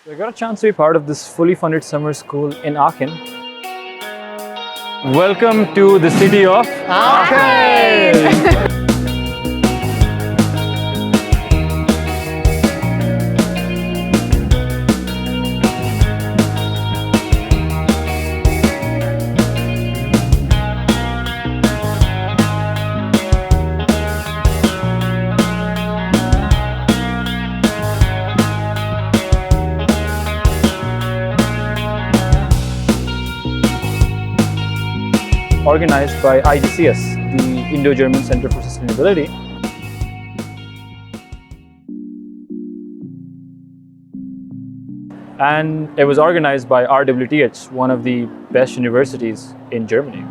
I got a chance to be part of this fully funded summer school in Aachen. Welcome to the city of Aachen! Organized by IGCS, the Indo-German Center for Sustainability. And it was organized by RWTH, one of the best universities in Germany.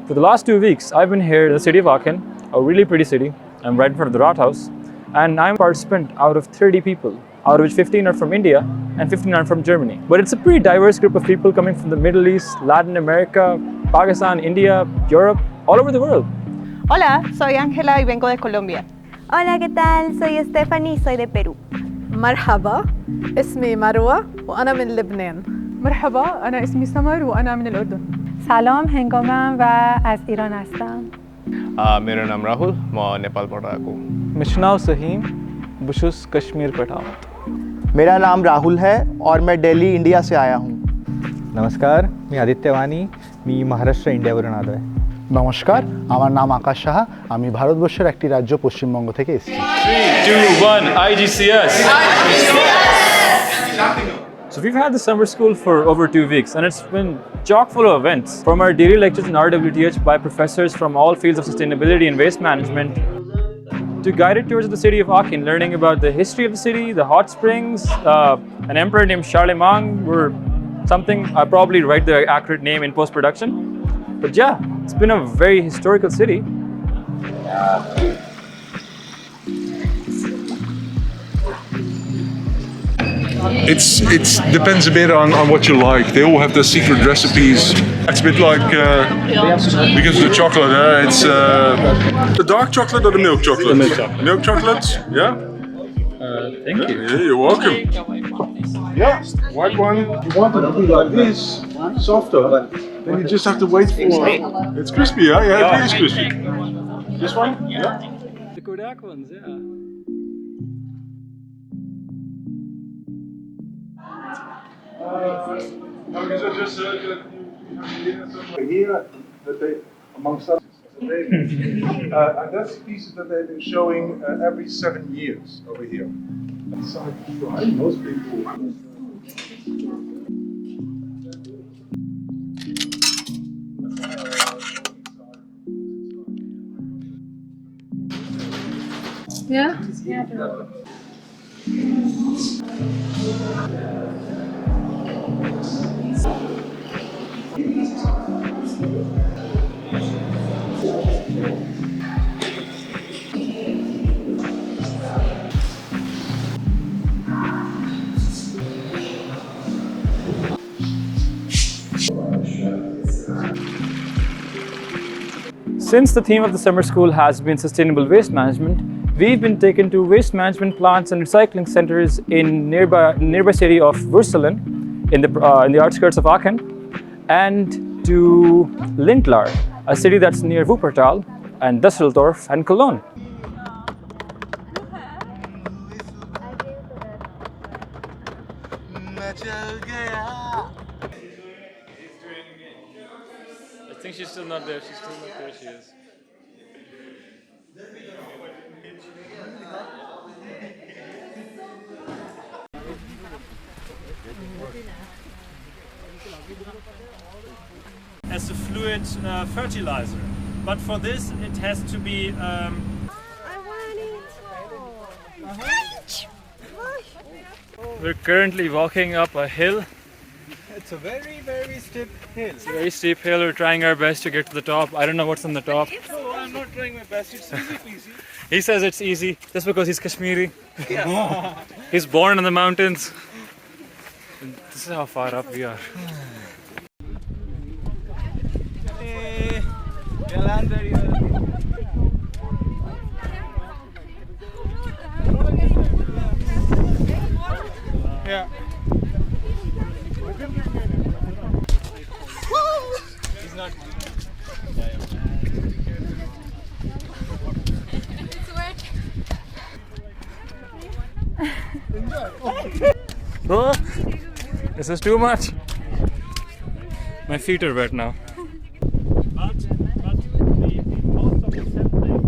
For the last 2 weeks, I've been here in the city of Aachen, a really pretty city. I'm right in front of the Rathaus, and I'm a participant out of 30 people, out of which 15 are from India and 15 are from Germany. But it's a pretty diverse group of people coming from the Middle East, Latin America, Pakistan, India, Europe, all over the world. Hola, soy Ángela y vengo de Colombia. Hola, ¿qué tal? Soy Stephanie y soy de Perú. مرحبا اسمي مروة وأنا من لبنان. مرحبا أنا اسمي سمر وأنا من الأردن. سلام هنگامم و از ایران هستم. मेरा नाम राहुल मैं नेपाल पढ़ रहा हूँ. मिशनाव सहीम बुशुस कश्मीर पठावत. मेरा नाम राहुल है और मैं दिल्ली इंडिया से आया हूँ. नमस्कार मी आदित्य वाणी मी महाराष्ट्र इंडियावरून आलो आहे. নমস্কার আমার নাম আকাশ সাহা আমি ভারতবর্ষের একটি রাজ্য পশ্চিমবঙ্গ থেকে এসেছি 3, 2, 1 IGCS. So we've had the summer school for over 2 weeks and it's been chock full of events from our daily lectures in RWTH by professors from all fields of sustainability and waste management to guided tours of the city of Aachen, learning about the history of the city, the hot springs, an emperor named Charlemagne, or something. I'll probably write the accurate name in post-production. But yeah, it's been a very historical city. It depends a bit on what you like. They all have their secret recipes. It's a bit like because of the chocolate. It's the dark chocolate or the milk chocolate. The milk chocolate. Milk chocolate. Yeah. Thank you. Yeah, you're welcome. Yeah, white one. You want it to be like this, softer. Then you just have to wait for. It's crispy, yeah. Yeah, it is crispy. This one. Yeah. The Kodak ones, yeah. These are just here that they amongst us. And that's pieces that they've been showing every 7 years over here. So most people. Yeah? Since the theme of the summer school has been sustainable waste management, we've been taken to waste management plants and recycling centers in nearby city of Würselen in the outskirts of Aachen, and to Lindlar, a city that's near Wuppertal, and Düsseldorf and Cologne. I think she's still not there. She's still not there. She is. As a fluid fertilizer, but for this it has to be. We're currently walking up a hill. It's a very, very steep hill. It's a very steep hill. We're trying our best to get to the top. I don't know what's on the top. No, I'm not trying my best. It's easy peasy. He says it's easy just because he's Kashmiri. Yeah. He's born in the mountains. And this is how far up we are. Hey, He's not. Oh, this is too much. My feet are wet now. But the most of the settling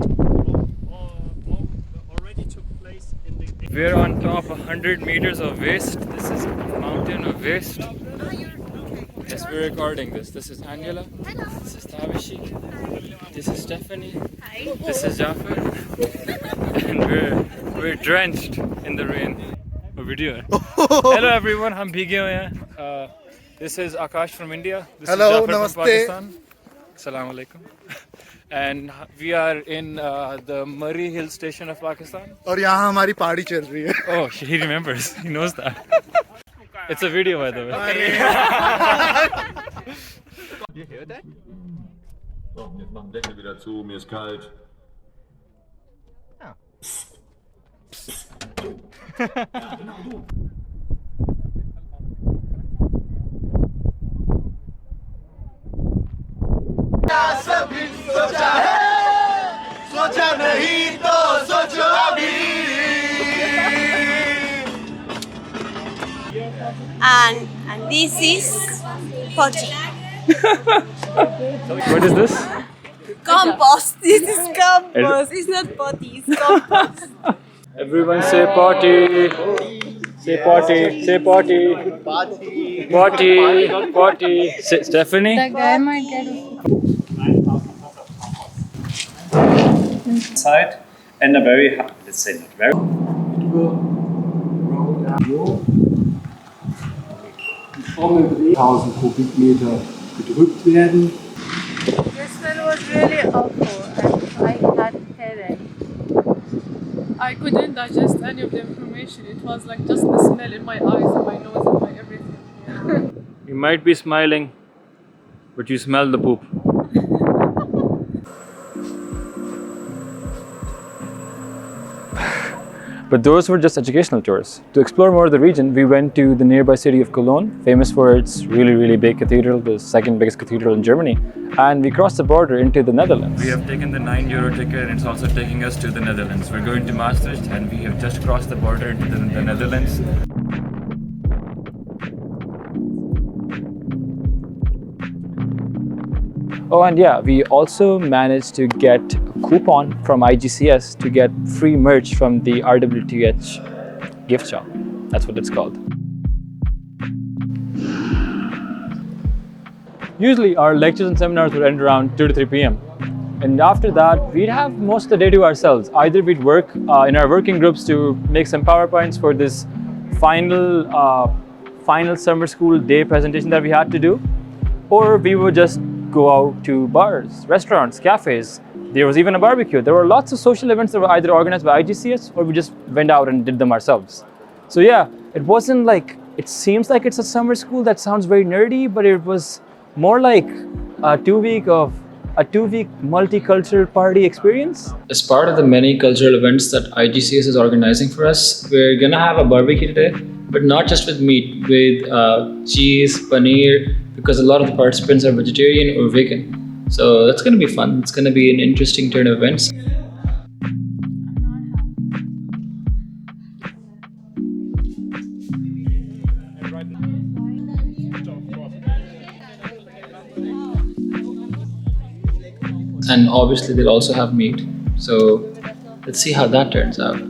already took place in the. We're on top 100 meters of waste. This is a mountain of waste. Yes, we're recording this. This is Angela. This is Tavishi. This is Stephanie. This is Jaffar. And we're drenched in the rain. A video. Hello everyone, हम भीगे हुए हैं. This is Akash from India. This is Jaffar from Pakistan. Assalamu alaikum. And we are in the Murray Hill station of Pakistan. और यहाँ हमारी party चल रही है. Oh, he remembers. He knows that. It's a video, by the way. You hear that? So, jetzt machen Deckel wieder zu, mir ist kalt. Ja. सभी सोचा है, सोचा नहीं तो सोचो अभी. And this is potty. What is this? Compost. This is compost. It's not potty. It's compost. Everyone say potty. Say potty. Say potty. Potty. Potty. Say, Stephanie. That guy might get Inside and a very, let's say not very. 1000 Kubikmeter gedrückt werden. The smell was really awful and I had headache. I couldn't digest any of the information. It was like just the smell in my eyes, in my nose, in my everything. Yeah. You might be smiling, but you smell the poop. But those were just educational tours. To explore more of the region, we went to the nearby city of Cologne, famous for its really big cathedral, the second biggest cathedral in Germany. And we crossed the border into the Netherlands. We have taken the €9 ticket and it's also taking us to the Netherlands. We're going to Maastricht and we have just crossed the border into the Netherlands. Oh, and yeah, we also managed to get a coupon from IGCS to get free merch from the RWTH gift shop. That's what it's called. Usually our lectures and seminars would end around 2 to 3 p.m. And after that, we'd have most of the day to ourselves. Either we'd work in our working groups to make some PowerPoints for this final summer school day presentation that we had to do, or we would just go out to bars, restaurants, cafes. There was even a barbecue. There were lots of social events that were either organized by IGCS or we just went out and did them ourselves. So yeah, it wasn't like, it seems like it's a summer school that sounds very nerdy, but it was more like a two-week multicultural party experience. As part of the many cultural events that IGCS is organizing for us, we're gonna have a barbecue today, but not just with meat, with cheese, paneer, because a lot of the participants are vegetarian or vegan. So that's gonna be fun. It's gonna be an interesting turn of events. And obviously they'll also have meat. So let's see how that turns out.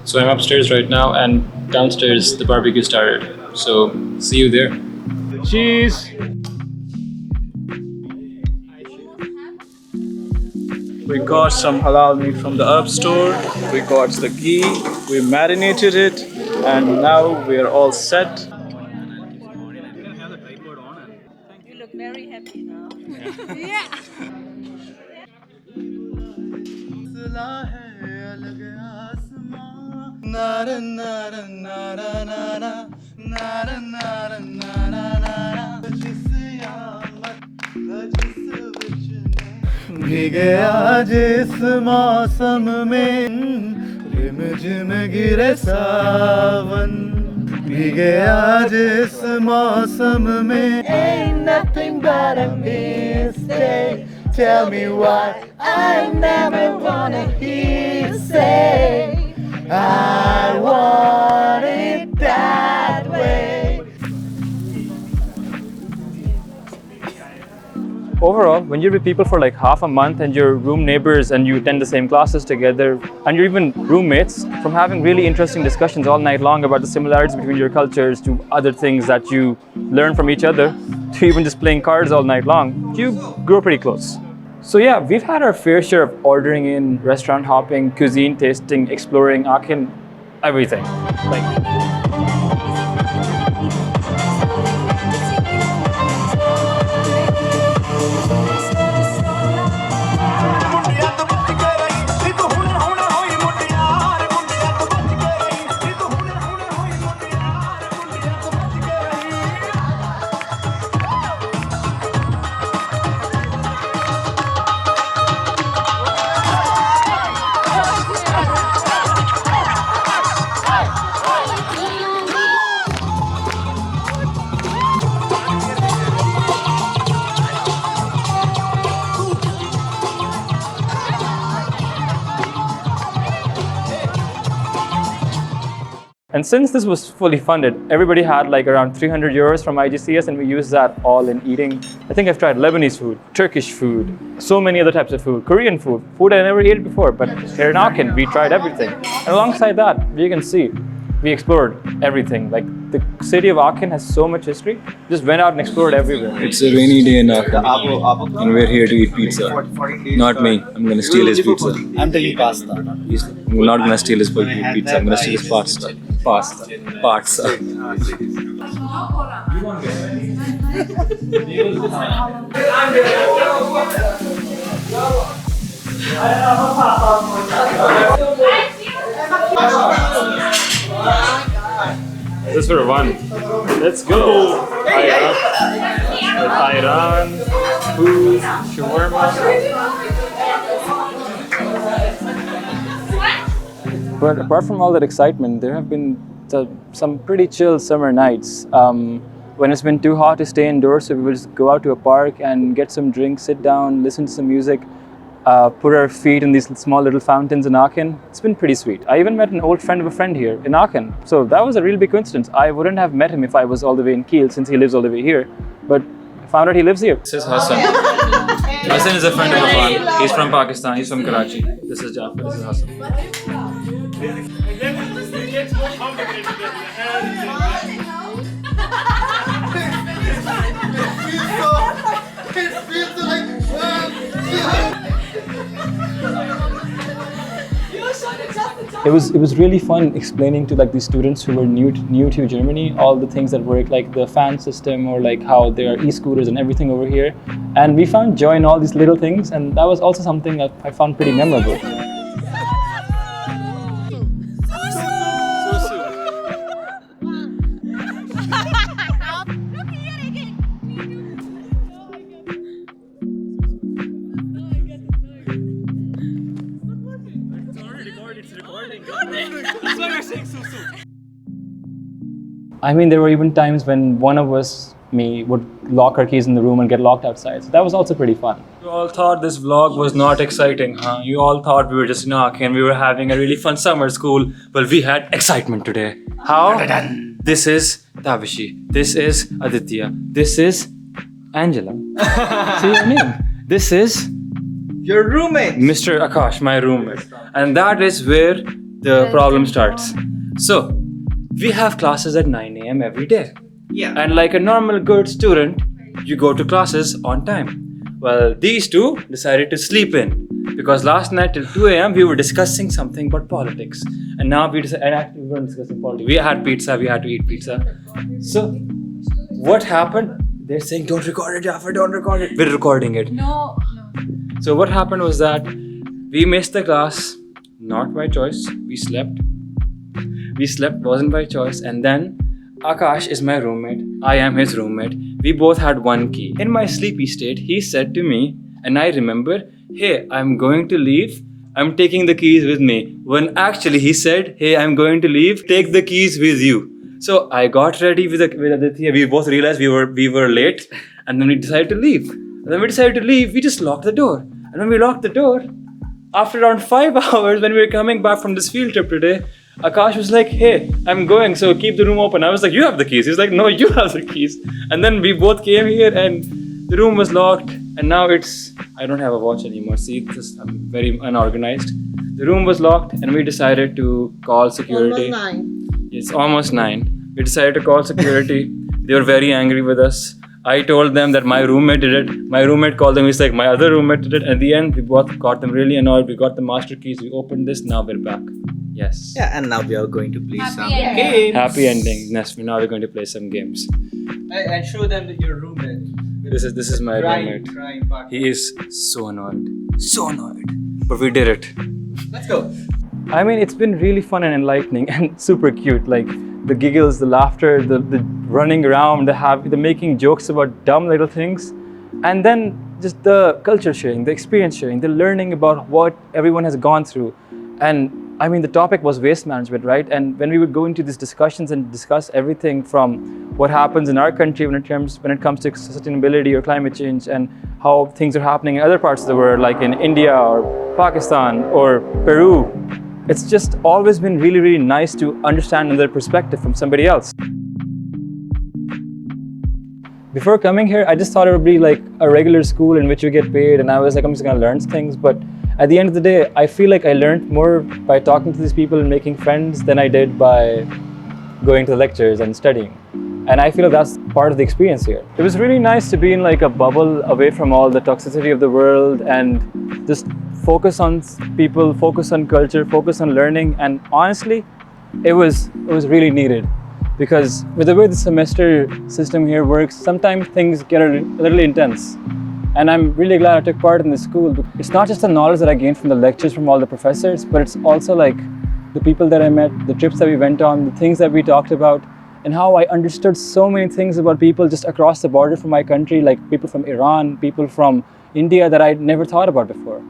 So I'm upstairs right now and downstairs the barbecue started. So see you there. Cheese! We got some halal meat from the herb store. We got the ghee. We marinated it, and now we are all set. You look very happy now. Yeah. भीगे आज इस मौसम में झिम झिम गिरे सावन भीगे आज इस मौसम में Ain't nothing but a mistake. Tell me why I never wanna hear you say I want it that way. Overall, when you're with people for like half a month and you're room neighbors and you attend the same classes together and you're even roommates, from having really interesting discussions all night long about the similarities between your cultures to other things that you learn from each other, to even just playing cards all night long, you grow pretty close. So yeah, we've had our fair share of ordering in, restaurant hopping, cuisine tasting, exploring Aachen, everything. And since this was fully funded, everybody had like around 300 euros from IGCS, and we used that all in eating. I think I've tried Lebanese food, Turkish food, so many other types of food, Korean food I never ate before, but here in Aachen, we tried everything. And alongside that, you can see, we explored everything. Like the city of Aachen has so much history, just went out and explored everywhere. It's a rainy day in Aachen, and we're here to eat pizza. Not me, I'm gonna steal his pizza. I'm taking pasta. I'm not gonna steal his pizza, I'm gonna steal his pasta. Pasta. This is for one. Let's go. Iran, food, shawarma. But apart from all that excitement, there have been some pretty chill summer nights. When it's been too hot to stay indoors, so we will just go out to a park and get some drinks, sit down, listen to some music, put our feet in these small little fountains in Aachen. It's been pretty sweet. I even met an old friend of a friend here in Aachen. So that was a really big coincidence. I wouldn't have met him if I was all the way in Kiel, since he lives all the way here. But I found out he lives here. This is Hassan. Hassan is a friend of mine. He's from Pakistan. He's from Karachi. This is Jaffar. This is Hassan. It gets more complicated It was really fun explaining to like these students who were new to Germany all the things that work, like the fan system or like how there are e-scooters and everything over here. And we found joy in all these little things, and that was also something that I found pretty memorable. I mean, there were even times when one of us, me, would lock our keys in the room and get locked outside. So that was also pretty fun. You all thought this vlog was not exciting, huh? You all thought we were just in Aachen and we were having a really fun summer school. Well, we had excitement today. How? This is Tavishi. This is Aditya. This is Angela. See your name. This is your roommate, Mr. Akash, my roommate. And that is where the problem starts. So, we have classes at 9 a.m. every day. Yeah. And like a normal good student, you go to classes on time. Well, these two decided to sleep in because last night till 2 a.m. we were discussing something about politics. And now we weren't discussing politics. We had pizza, we had to eat pizza. So, what happened? They're saying, don't record it, Jaffar, don't record it. We're recording it. No. So what happened was that we missed the class, not by choice. We slept, wasn't by choice. And then Akash is my roommate, I am his roommate. We both had one key. In my sleepy state, he said to me, and I remember, hey, I'm going to leave I'm taking the keys with me. When actually he said, hey, I'm going to leave, take the keys with you. So I got ready with Aditya. We both realized we were late, and then we decided to leave. And then we decided to leave, we just locked the door. And when we locked the door, after around 5 hours, when we were coming back from this field trip today, Akash was like, hey, I'm going, so keep the room open. I was like, you have the keys. He was like, no, you have the keys. And then we both came here and the room was locked. And now I don't have a watch anymore. See, I'm very unorganized. The room was locked and we decided to call security. Almost 9. It's almost 9. We decided to call security. They were very angry with us. I told them that my roommate did it. My roommate called them. He's like, my other roommate did it. At the end, we both got them really annoyed. We got the master keys. We opened this. Now we're back. Yes. Yeah, and now we are going to play some games. Happy ending. Yes, now we're going to play some games. And show them that your roommate. This is my roommate. He is so annoyed. So annoyed. But we did it. Let's go. I mean, it's been really fun and enlightening and super cute. Like the giggles, the laughter, the running around, the making jokes about dumb little things. And then just the culture sharing, the experience sharing, the learning about what everyone has gone through. And I mean, the topic was waste management, right? And when we would go into these discussions and discuss everything from what happens in our country when it comes to sustainability or climate change and how things are happening in other parts of the world, like in India or Pakistan or Peru, it's just always been really, really nice to understand another perspective from somebody else. Before coming here, I just thought it would be like a regular school in which you get paid, and I was like, I'm just gonna learn things. But at the end of the day, I feel like I learned more by talking to these people and making friends than I did by going to the lectures and studying. And I feel that's part of the experience here. It was really nice to be in like a bubble away from all the toxicity of the world and just focus on people, focus on culture, focus on learning. And honestly, it was really needed. Because with the way the semester system here works, sometimes things get a little intense. And I'm really glad I took part in this school. It's not just the knowledge that I gained from the lectures from all the professors, but it's also like the people that I met, the trips that we went on, the things that we talked about, and how I understood so many things about people just across the border from my country, like people from Iran, people from India that I'd never thought about before.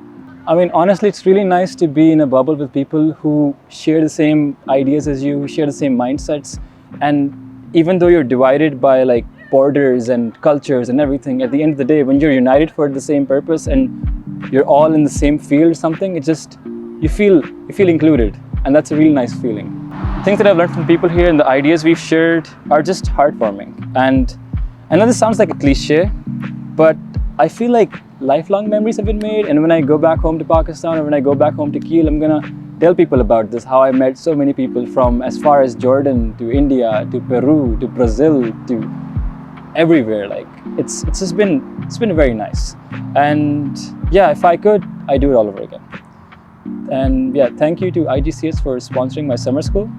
I mean, honestly, it's really nice to be in a bubble with people who share the same ideas as you, who share the same mindsets. And even though you're divided by like borders and cultures and everything, at the end of the day, when you're united for the same purpose and you're all in the same field or something, it just, you feel included. And that's a really nice feeling. Things that I've learned from people here and the ideas we've shared are just heartwarming. And I know this sounds like a cliche, but I feel like lifelong memories have been made. And when I go back home to Pakistan or when I go back home to Kiel, I'm gonna tell people about this, how I met so many people from as far as Jordan to India to Peru to Brazil to everywhere. Like it's been very nice. And yeah, if I could, I'd do it all over again. And yeah, thank you to IGCS for sponsoring my summer school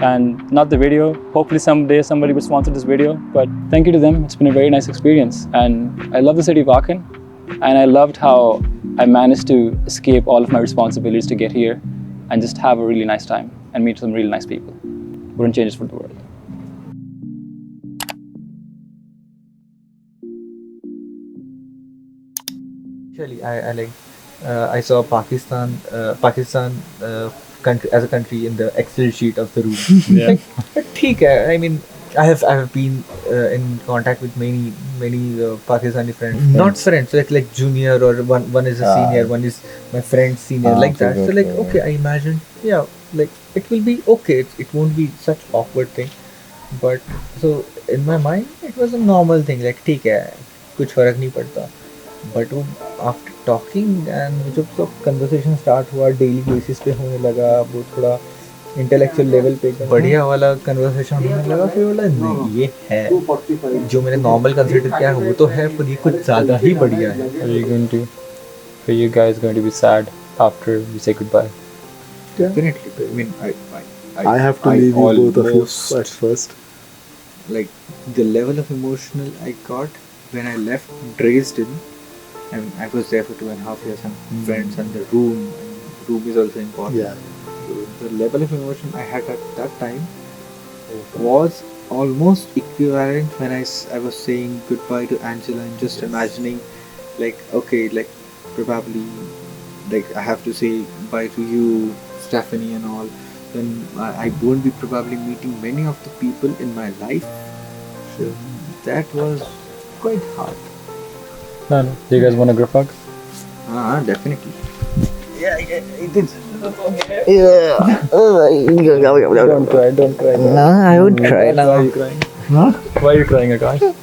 and not the video. Hopefully someday somebody will sponsor this video, but thank you to them. It's been a very nice experience. And I love the city of Aachen. And I loved how I managed to escape all of my responsibilities to get here and just have a really nice time and meet some really nice people. Wouldn't change it for the world. Actually, I saw Pakistan country as a country in the Excel sheet of the room. Yeah. Like, but ठीक है. I mean, I have been in contact with many Pakistani friends. Not friends, like junior, or one is a senior, one is my friend's senior, like that. So like, okay, I imagine, yeah, like it will be okay. It won't be such awkward thing. But so in my mind, it was a normal thing. Like ठीक है, कुछ फर्क नहीं पड़ता. But after talking and जब सब conversation start हुआ, daily basis पे होने लगा, वो थोड़ा इंटेलेक्चुअल लेवल पे बढ़िया वाला कन्वर्सेशन होने लगा, फिर बोला नहीं ये है जो मैंने नॉर्मल कंसीडर किया वो तो है, पर ये कुछ ज़्यादा ही बढ़िया है. Are you guys going to be sad after we say goodbye? Definitely. I mean, I have to leave you both of you at first. Like the level of emotional I got when I left Dresden, and I was there for 2.5 years and friends, and the room is also important. Yeah. The level of emotion I had at that time was almost equivalent when I was saying goodbye to Angela and just imagining, like, okay, like probably like I have to say bye to you, Stephanie, and all, then I won't be probably meeting many of the people in my life. So that was quite hard. No. Do you guys want a group hug? Definitely. Yeah, it is. Yeah. Don't cry. No, I would cry now. Why are you crying? Huh? Why are you crying, Akash?